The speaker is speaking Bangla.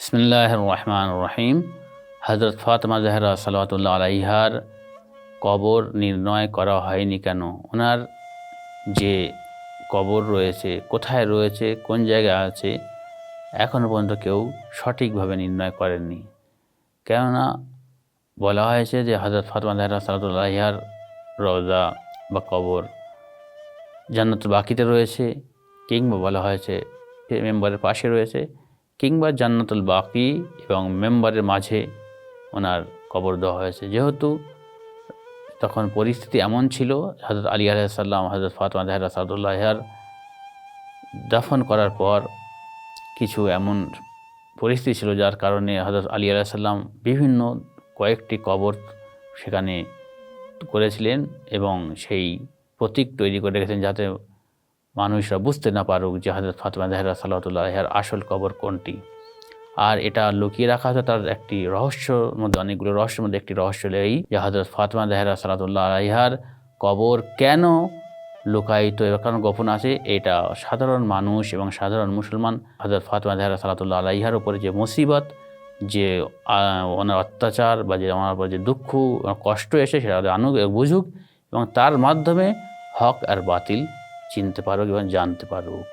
বিসমিল্লাহির রহমানির রহিম। হযরত ফাতেমা জাহরা সালাওয়াতুল্লাহ আলাইহার কবর নির্ণয় করা হয়নি কেন? ওনার যে কবর রয়েছে, কোথায় রয়েছে, কোন জায়গায় আছে, এখনও পর্যন্ত কেউ সঠিকভাবে নির্ণয় করেননি। কেননা বলা হয়েছে যে হযরত ফাতেমা জাহরা সালাওয়াতুল্লাহ আলাইহার রওজা বা কবর জান্নাতুল বাকিতে রয়েছে, কিংবা বলা হয়েছে মেম্বারের পাশে রয়েছে, কিংবা জান্নাতুল বাকি এবং মেম্বারের মাঝে ওনার কবর দেওয়া হয়েছে। যেহেতু তখন পরিস্থিতি এমন ছিল, হযরত আলী আলাইহিস সালাম হযরত ফাতেমা জাহরা সালাওয়াতুল্লাহ আলাইহার দাফন করার পর কিছু এমন পরিস্থিতি ছিল যার কারণে হযরত আলী আলাইহিস সালাম বিভিন্ন কয়েকটি কবর সেখানে করেছিলেন এবং সেই প্রতীক তৈরি করে রেখেছেন যাতে মানুষরা বুঝতে না পারুক যে হযরত ফাতেমা জাহরা সালাওয়াতুল্লাহ আলাইহার আসল কবর কোনটি। আর এটা লুকিয়ে রাখা আছে তার একটি রহস্যর মধ্যে, অনেকগুলো রহস্যের মধ্যে একটি রহস্য এই যে হযরত ফাতেমা জাহরা সালাওয়াতুল্লাহ আলাইহার কবর কেন লুকায়িত এবং কেন গোপন আছে, এটা সাধারণ মানুষ এবং সাধারণ মুসলমান হযরত ফাতেমা জাহরা সালাওয়াতুল্লাহ আলাইহার উপরে যে মুসিবত, যে ওনার অত্যাচার বা যে ওনার উপর যে দুঃখ কষ্ট এসে সেটা আনুক বুঝুক এবং তার মাধ্যমে হক আর বাতিল চিনতে পারুক এবং জানতে পারুক।